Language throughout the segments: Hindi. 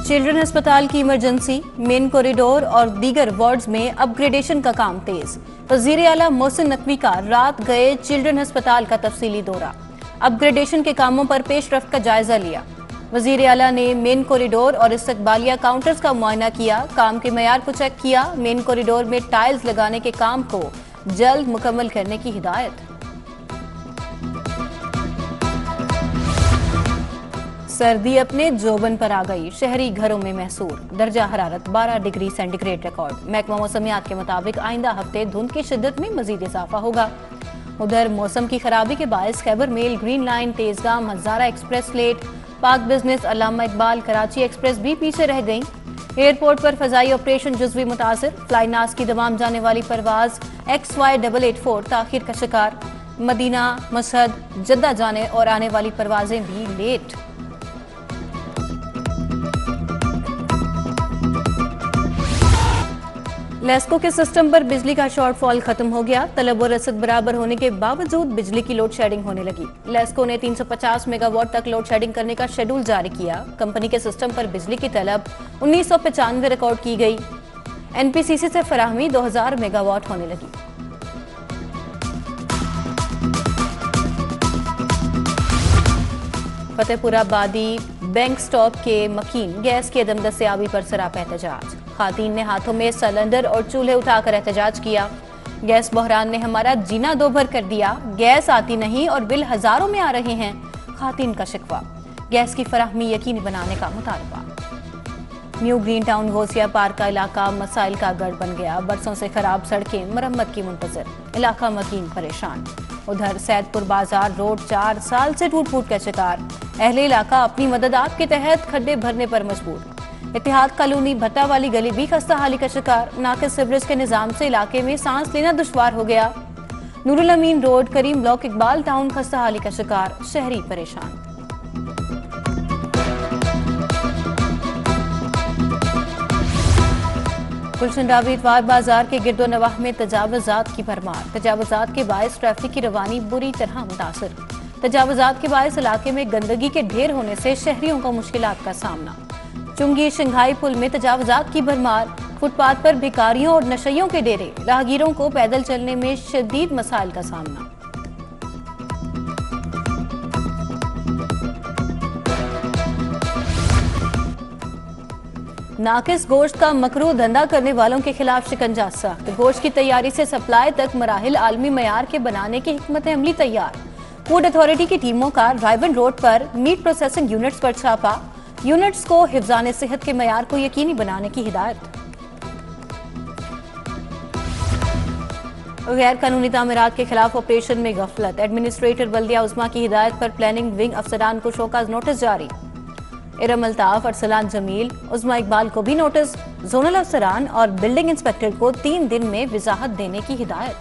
चिल्ड्रन अस्पताल की इमरजेंसी, मेन कॉरिडोर और दीगर वार्ड्स में अपग्रेडेशन का काम तेज। वजीर आला मोहसिन नकवी का रात गए चिल्ड्रन अस्पताल का तफसीली दौरा, अपग्रेडेशन के कामों पर पेशरफ्त का जायजा लिया। वजीर आला ने मेन कॉरिडोर और इस्तकबालिया काउंटर्स का मुआयना किया, काम के मयार को चेक किया। मेन कॉरिडोर में टाइल्स लगाने के काम को जल्द मुकम्मल करने की हिदायत। सर्दी अपने जोबन पर आ गई, शहरी घरों में महसूर। दर्जा हरारत 12 डिग्री सेंटीग्रेड रिकॉर्ड। महकमा मौसमियात के मुताबिक आइंदा हफ्ते धुंध की शिद्दत में मजीद इजाफा होगा। उधर मौसम की खराबी के बायस Khyber mail, green line, Tezgam, Hazara express late, Pak business, Allama Iqbal, Karachi express भी पीछे रह गई। एयरपोर्ट पर फजाई ऑपरेशन जुज़वी मुतासिर। फ्लाईनास की दमाम जाने वाली परवाज XY884 ताखिर का शिकार। मदीना, मशहद, जद्दा जाने और आने वाली परवाजें भी लेट। लेस्को के सिस्टम पर बिजली का शॉर्टफॉल खत्म हो गया। तलब और रसद बराबर होने के बावजूद बिजली की लोड शेडिंग होने लगी। लेस्को ने 350 मेगावाट तक लोड शेडिंग करने का शेड्यूल जारी किया। कंपनी के सिस्टम पर बिजली की तलब 1995 रिकॉर्ड की गई। NPCC से फराहमी 2000 मेगावाट होने लगी। फतेहपुरा बादी बैंक स्टॉप के मकीन गैस की अदम दस्तयाबी पर सरापा एहतजाज। खातून ने हाथों में सिलेंडर और चूल्हे उठाकर एहतजाज किया। गैस बहरान ने हमारा जीना दोभर कर दिया, गैस आती नहीं और बिल हजारों में आ रहे हैं। खातून का शिकवा, गैस की फराहमी यकीनी बनाने का मुतालबा। New green town Ghousia park का इलाका मसाइल का गढ़ बन गया। बरसों से खराब सड़कें मरम्मत की मुंतजर, इलाका मकीन परेशान। उधर सैदपुर बाजार रोड 4 साल से टूट फूट का शिकार। अहले इलाका अपनी मदद आप के तहत खड्डे भरने पर मजबूर। इत्तेहाद कॉलोनी भट्टा वाली गली भी खस्ता हाली का शिकार। नाकिस सीवरेज के निजाम से इलाके में सांस लेना दुश्वार हो गया। नूरुल अमीन रोड, करीम ब्लॉक, इकबाल टाउन खस्ता हाली का शिकार, शहरी परेशान। गुलशन रावी इतवार बाजार के गिरदो नवाह में तजावजात की भरमार। तजावजात के बायस ट्रैफिक की रवानी बुरी तरह मुतासर। तजावजात के बायस इलाके में गंदगी के ढेर होने से शहरियों को मुश्किलात का सामना। चुंगी शंघाई पुल में तजावजात की भरमार। फुटपाथ पर भिखारियों और नशइयों के डेरे। राहगीरों को पैदल चलने में शदीद मसाइल का सामना। नाकिस गोश्त का मकरू धंधा करने वालों के खिलाफ शिकंजा सख्त। गोश्त की तैयारी से सप्लाई तक मराहिल आलमी मयार के बनाने की हिकमत अमली तैयार। फूड अथॉरिटी की टीमों का रायबन रोड पर मीट प्रोसेसिंग यूनिट्स पर छापा। यूनिट्स को हिफ्जान सेहत के मयार को यकीनी बनाने की हिदायत। गैर कानूनी तामीरात के खिलाफ ऑपरेशन में गफलत। एडमिनिस्ट्रेटर बल्दिया उस्मा की हिदायत पर प्लानिंग विंग अफसरान को शोकाज नोटिस जारी। इरम अल्ताफ, अरसलान जमील, उस्मा इकबाल को भी नोटिस। जोनल अफसरान और बिल्डिंग इंस्पेक्टर को 3 दिन में वजाहत देने की हिदायत।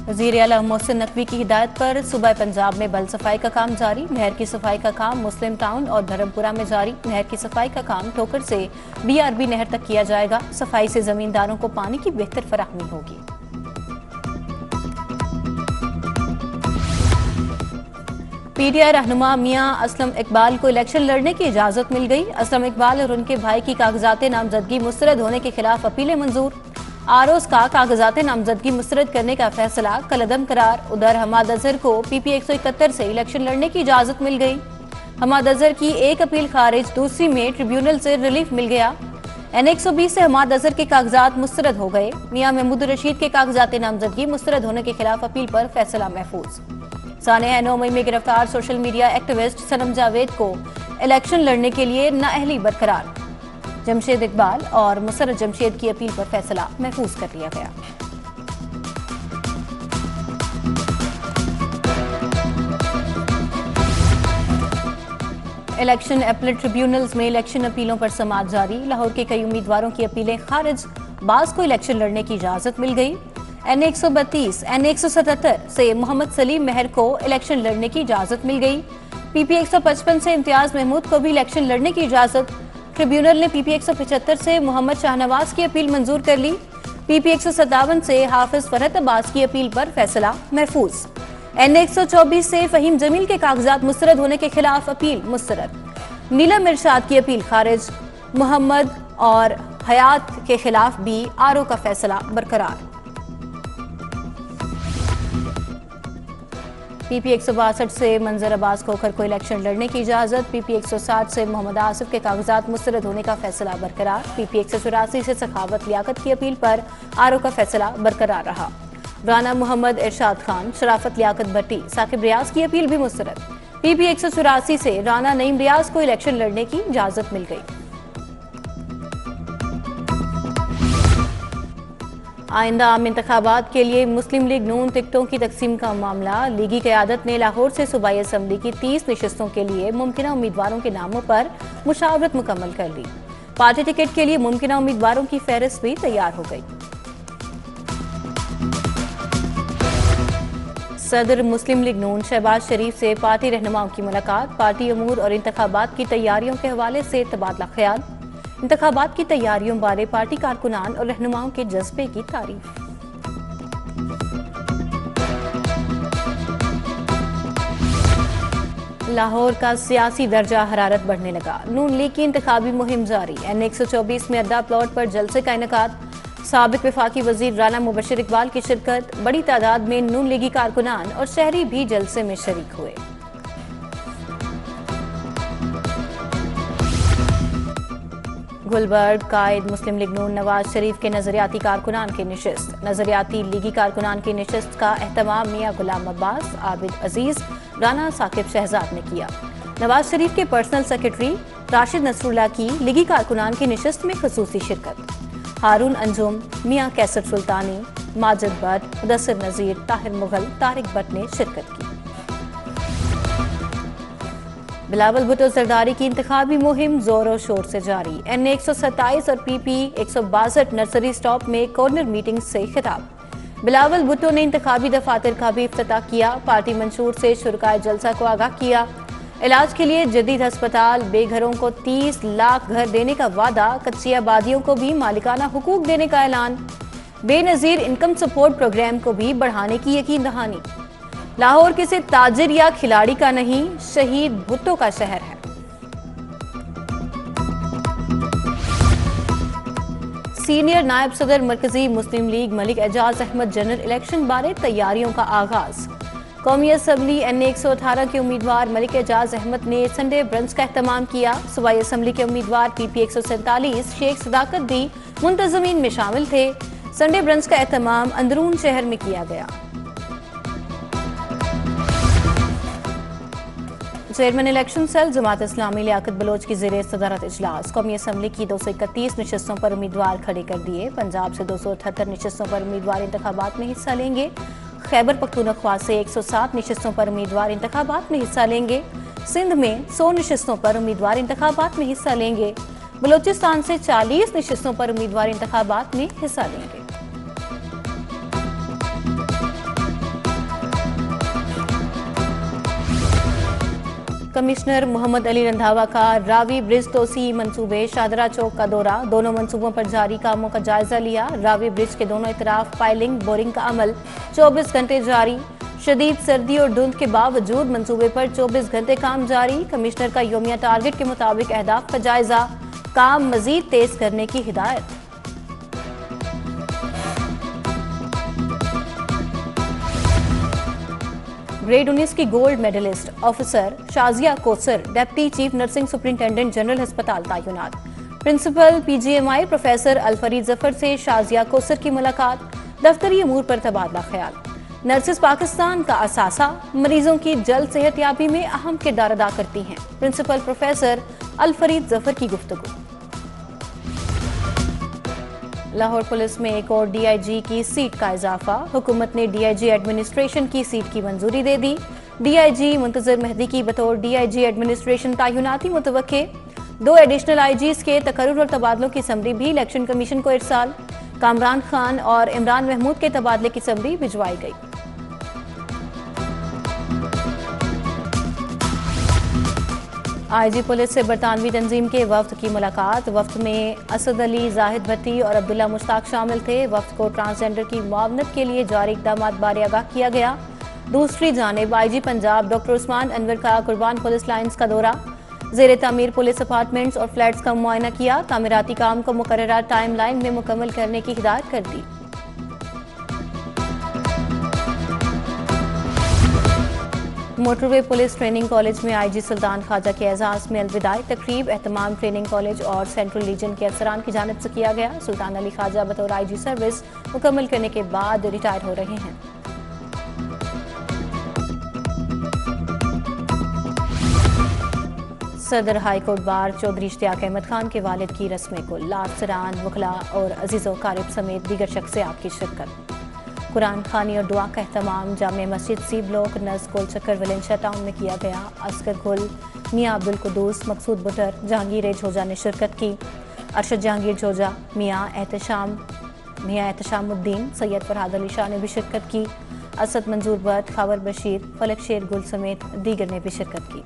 वज़ीर आला मोहसिन नकवी की हिदायत पर सूबा पंजाब में बल सफाई का काम जारी। नहर की सफाई का काम मुस्लिम टाउन और धर्मपुरा में जारी। नहर की सफाई का काम ठोकर से BRB नहर तक किया जाएगा। सफाई से जमींदारों को पानी की बेहतर फराहमी होगी। PTI रहनुमा मियां असलम इकबाल को इलेक्शन लड़ने की इजाजत मिल गई। असलम इकबाल और उनके भाई की कागजात नामजदगी मुस्तरद होने के खिलाफ अपीलें मंजूर। आरोस का कागजात नामजदगी मुस्तरद करने का फैसला कलअदम करार। उधर हमाद अजहर को PP 171 से इलेक्शन लड़ने की इजाजत मिल गई। हमाद अजहर की एक अपील खारिज, दूसरी में ट्रिब्यूनल से रिलीफ मिल गया। NA 120 से हमाद अजहर के कागजात मुस्तरद हो गए। मियां महमूद रशीद के कागजात नामजदगी मुस्तरद होने के खिलाफ अपील पर फैसला महफूज। सानेहा 9 मई में गिरफ्तार सोशल मीडिया एक्टिविस्ट सनम जावेद को इलेक्शन लड़ने के लिए नाअहली बरकरार। जमशेद इकबाल और मुसर्रत जमशेद की अपील पर फैसला महफूज कर लिया गया। इलेक्शन अपीलेट ट्रिब्यूनल्स में इलेक्शन अपीलों पर समाअत जारी। लाहौर के कई उम्मीदवारों की अपीलें खारिज। बास को इलेक्शन लड़ने की इजाजत मिल गई। NA 132, NA 177 से मोहम्मद सलीम मेहर को इलेक्शन लड़ने की इजाजत मिल गई। PP 155 से इम्तियाज महमूद को भी इलेक्शन लड़ने की इजाजत। ट्रिब्यूनल ने PP 175 से मोहम्मद शाहनवाज की अपील मंजूर कर ली। PP 157 से हाफिज फरहत अब्बास की अपील पर फैसला महफूज। N124 से फहीम जमील के कागजात मुस्तरद होने के खिलाफ अपील मुस्तरद। नीलम इरशाद की अपील खारिज। मोहम्मद और हयात के खिलाफ भी आरओ का फैसला बरकरार। पीपी 162 से मंजर अब्बास खोखर को इलेक्शन लड़ने की इजाजत। पीपी 160 से मोहम्मद आसिफ के कागजात मुस्तरद होने का फैसला बरकरार। पीपी 184 से सखावत लियाकत की अपील पर आरओ का फैसला बरकरार रहा। राना मोहम्मद इरशाद खान, शराफत लियाकत भट्टी, साकिब रियाज की अपील भी मुस्तरद। पीपी 184 से राना नईम रियाज को इलेक्शन लड़ने की इजाजत मिल गई। आइंदा आम इंतखाबात के लिए मुस्लिम लीग नून टिकटों की तकसीम का मामला। लीगी क़यादत ने लाहौर से सूबाई असम्बली की 30 नशिस्तों के लिए मुमकिना उम्मीदवारों के नामों पर मुशावरत मुकम्मल कर ली। पार्टी टिकट के लिए मुमकिना उम्मीदवारों की फहरिस्त भी तैयार हो गई। सदर मुस्लिम लीग नून शहबाज शरीफ से पार्टी रहनुमाओं की मुलाकात। पार्टी अमूर और इंतखाबात की तैयारियों के हवाले से तबादला ख्याल। इंतखाबात की तैयारियों बारे पार्टी कारकुनान और रहनुमाओं के जज्बे की तारीफ। लाहौर का सियासी दर्जा हरारत बढ़ने लगा। नून लीग की इंतखाबी मुहिम जारी। N124 में अड्डा प्लॉट पर जलसे का इनेकाद। साबिक वफाकी वजीर राना मुबशर इकबाल की शिरकत। बड़ी तादाद में नून लीगी कारकुनान और शहरी भी जलसे में शरीक हुए। गुलबर्ग कायद मुस्लिम लीग नून नवाज शरीफ के नजरियाती कारकुनान की नशिस्त। नजरियाती लीगी कारकुनान की नशिस्त का एहतमाम मियां गुलाम अब्बास, आबिद अजीज, राना साकिब शहजाद ने किया। नवाज शरीफ के पर्सनल सेक्रेटरी राशिद नसरुल्लाह की लीगी कारकुनान की नशिस्त में खसूसी शिरकत। हारून अंजुम, मियां कैसर सुल्तानी, माजिद भट्ट, मुदस्सिर नजीर, ताहिर मुगल, तारिक भट्ट ने शिरकत की। बिलावल भुट्टो जरदारी की इंतखाबी मुहिम जोरों शोर से जारी। N127 और PP 162 नर्सरी स्टॉप में कॉर्नर मीटिंग से खिताब। बिलावल भुट्टो ने इंतखाबी दफातर का भी इफ्तिताह किया। पार्टी मंशूर से शुरकाए जलसा को आगाह किया। इलाज के लिए जदीद अस्पताल, बेघरों को 30 लाख घर देने का वादा। कच्ची आबादियों को भी मालिकाना हुकूक देने का ऐलान। बेनजीर इनकम सपोर्ट प्रोग्राम को भी बढ़ाने की यकीन दहानी। लाहौर किसी ताजिर या खिलाड़ी का नहीं, शहीद भुट्टो का शहर है। सीनियर नायब सदर मरकजी मुस्लिम लीग मलिक एजाज अहमद जनरल इलेक्शन बारे तैयारियों का आगाज। कौमी असम्बली N118 के उम्मीदवार मलिक एजाज अहमद ने संडे ब्रंच का एहतमाम किया। सूबाई असम्बली के उम्मीदवार PP 147 शेख सदाकत भी मुंतजमीन में शामिल थे। संडे ब्रंच का एहतमाम अंदरून शहर में किया गया। Chairman election cell Jamaat Islami Liaquat Bloch की ज़ेरे सदारत इजलास। कौमी असम्बली की 231 नशिस्तों पर उम्मीदवार खड़े कर दिए। पंजाब से 278 नशिस्तों पर उम्मीदवार इंतखाबात में हिस्सा लेंगे। खैबर पख्तूनख्वा से 107 नशिस्तों पर उम्मीदवार इंतखाबात में हिस्सा लेंगे। सिंध में 100 नशिस्तों पर उम्मीदवार इंतखाबात में हिस्सा लेंगे। बलोचिस्तान से 40 नशिस्तों पर उम्मीदवार इंतखाबात में हिस्सा लेंगे। कमिश्नर मोहम्मद अली रंधावा का रावी ब्रिज तोसी मंसूबे शाहदरा चौक का दौरा। दोनों मंसूबों पर जारी कामों का जायजा लिया। रावी ब्रिज के दोनों इतराफ पाइलिंग बोरिंग का अमल 24 घंटे जारी। शदीद सर्दी और धुंध के बावजूद मंसूबे पर 24 घंटे काम जारी। कमिश्नर का योमिया टारगेट के मुताबिक अहदाफ का जायजा, काम मजीद तेज करने की हिदायत। ग्रेड 19 की gold medalist officer Shazia Kausar deputy chief nursing superintendent general अस्पताल तैनात। Principal PGMI professor Alfareed Zafar से शाजिया कोसर की मुलाकात। दफ्तरी अमूर पर तबादला ख्याल। नर्सेस पाकिस्तान का असासा मरीजों की जल्द सेहतयाबी में अहम किरदार अदा करती हैं। प्रिंसिपल प्रोफेसर अलफरीद जफर की गुफ्तगू। लाहौर पुलिस में एक और DIG की सीट का इजाफा। हुकूमत ने DIG एडमिनिस्ट्रेशन की सीट की मंजूरी दे दी। DIG मुंतजर मेहदी की बतौर DIG एडमिनिस्ट्रेशन तैनाती मुतवक्के। 2 एडिशनल IGs के तकर्रुर और तबादलों की समरी भी इलेक्शन कमीशन को इरसाल। कामरान खान और इमरान महमूद के तबादले की समरी भिजवाई गई। IG पुलिस से बरतानवी तंजीम के वफ्द की मुलाकात। वफ्द में असद अली, जाहिद भट्टी और अब्दुल्ला मुश्ताक शामिल थे। वफ्द को ट्रांसजेंडर की मुआवनत के लिए जारी इक़दामात बारे आगाह किया गया। दूसरी जानिब आईजी पंजाब डॉक्टर उस्मान अनवर का कुर्बान पुलिस लाइन्स का दौरा, ज़ेरे तामीर पुलिस अपार्टमेंट्स और फ्लैट्स का मुआयना किया, तामीराती काम को मुकर्ररा टाइम लाइन में मुकम्मल करने की हिदायत कर दी। मोटरवे पुलिस ट्रेनिंग कॉलेज में आईजी सुल्तान ख्वाजा के एजाज में अलविदाई तकरीब एहतमाम ट्रेनिंग कॉलेज और सेंट्रल रीजन के अफसरान की जानिब से किया गया। सुल्तान अली ख्वाजा बतौर आईजी सर्विस मुकम्मल करने के बाद रिटायर हो रहे हैं। सदर high court bar Chaudhary Ishtiyaq Ahmad Khan के वालिद की रस्म कुल, लाफसरान वकला और अजीज़ व क़ारिब समेत दीगर शख्सियात की शिरकत। कुरान खानी और दुआ का एहतमाम जामे मस्जिद सी ब्लॉक नज़ गोल चक्कर वलेंशिया टाउन में किया गया। अस्कर गुल, मियाँ अब्दुल कुदूस, मकसूद बुटर, जहांगीर झोजा ने शिरकत की। अरशद जहांगीर झोजा, मियाँ एहतशामुद्दीन, सैयद फरहाद अली शाह ने भी शिरकत की। असद मंजूर बट, खावर बशीर, फलक शेर गुल समेत दीगर ने भी शिरकत की।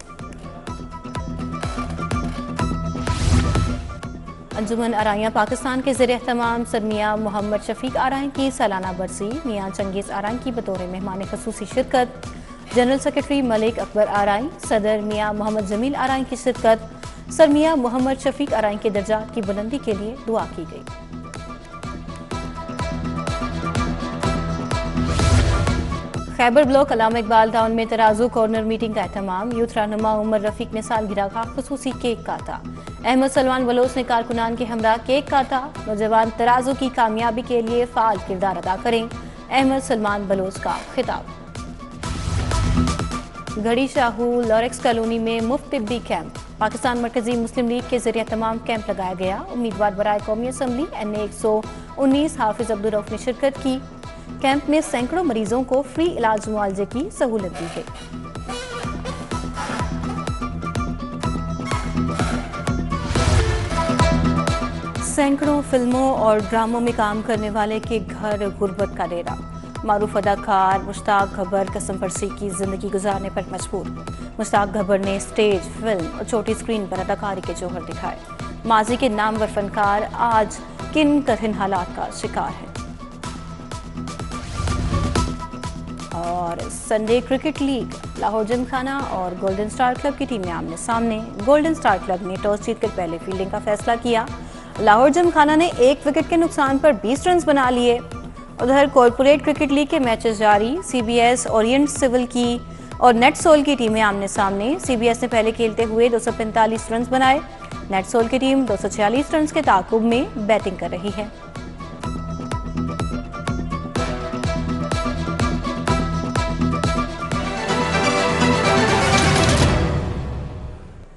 अंजुमन आराइयाँ पाकिस्तान के ज़रिए एहतमाम सर मियाँ मोहम्मद शफीक आराई की सालाना बरसी, मियाँ चंगेज़ आराई की बतौर मेहमान खसूसी शिरकत। जनरल सेक्रेटरी मलिक अकबर आराई, सदर मियाँ मोहम्मद जमील आराई की शिरकत। सर मियाँ मोहम्मद शफीक आराई के दर्जात की बुलंदी के लिए दुआ की गई। खैबर ब्लॉक अल्लामा इकबाल टाउन में तराजू कॉर्नर मीटिंग का एहतमाम, यूथ रहनुमा उमर रफीक ने सालगिरह का खसूसी केक काटा। अहमद सलमान बलोच ने कारकुनान के हमरा केक काटा। नौजवान तराजू की कामयाबी के लिए फाल किरदार अदा करें, अहमद सलमान बलोच का खिताब। घड़ी शाहू लॉरेक्स कॉलोनी में मुफ्त तिब्बी कैंप, पाकिस्तान मरकजी मुस्लिम लीग के जरिए तमाम कैंप लगाया गया। उम्मीदवार बराए कौमी असम्बली NA 119 हाफिज अब्दुल रऊफ ने शिरकत की। कैंप में सैकड़ों मरीजों को फ्री इलाज मुआवजे की सहूलत दी गई। सैकड़ों फिल्मों और ड्रामों में काम करने वाले के घर गुर्बत का डेरा, मारूफ अदाकार मुश्ताक गब्बर कसम फरसी की जिंदगी गुजारने पर मजबूर। मुश्ताक गब्बर ने स्टेज, फिल्म और छोटी स्क्रीन पर अदाकारी के जौहर दिखाए। माजी के नामवर फनकार आज किन कठिन हालात का शिकार है। और Sunday cricket league, Lahore Gymkhana और गोल्डन स्टार क्लब की टीमें आमने सामने। गोल्डन स्टार क्लब ने टॉस जीतकर पहले फील्डिंग का फैसला किया। लाहौर जिमखाना ने 1 विकेट के नुकसान पर 20 रन बना लिए। उधर कॉर्पोरेट क्रिकेट लीग के मैचेस जारी, CBS, ओरिएंट सिविल की और नेटसोल की टीमें आमने सामने। CBS ने पहले खेलते हुए 245 रन बनाए। नेटसोल की टीम 246 रन के ताकुब में बैटिंग कर रही है।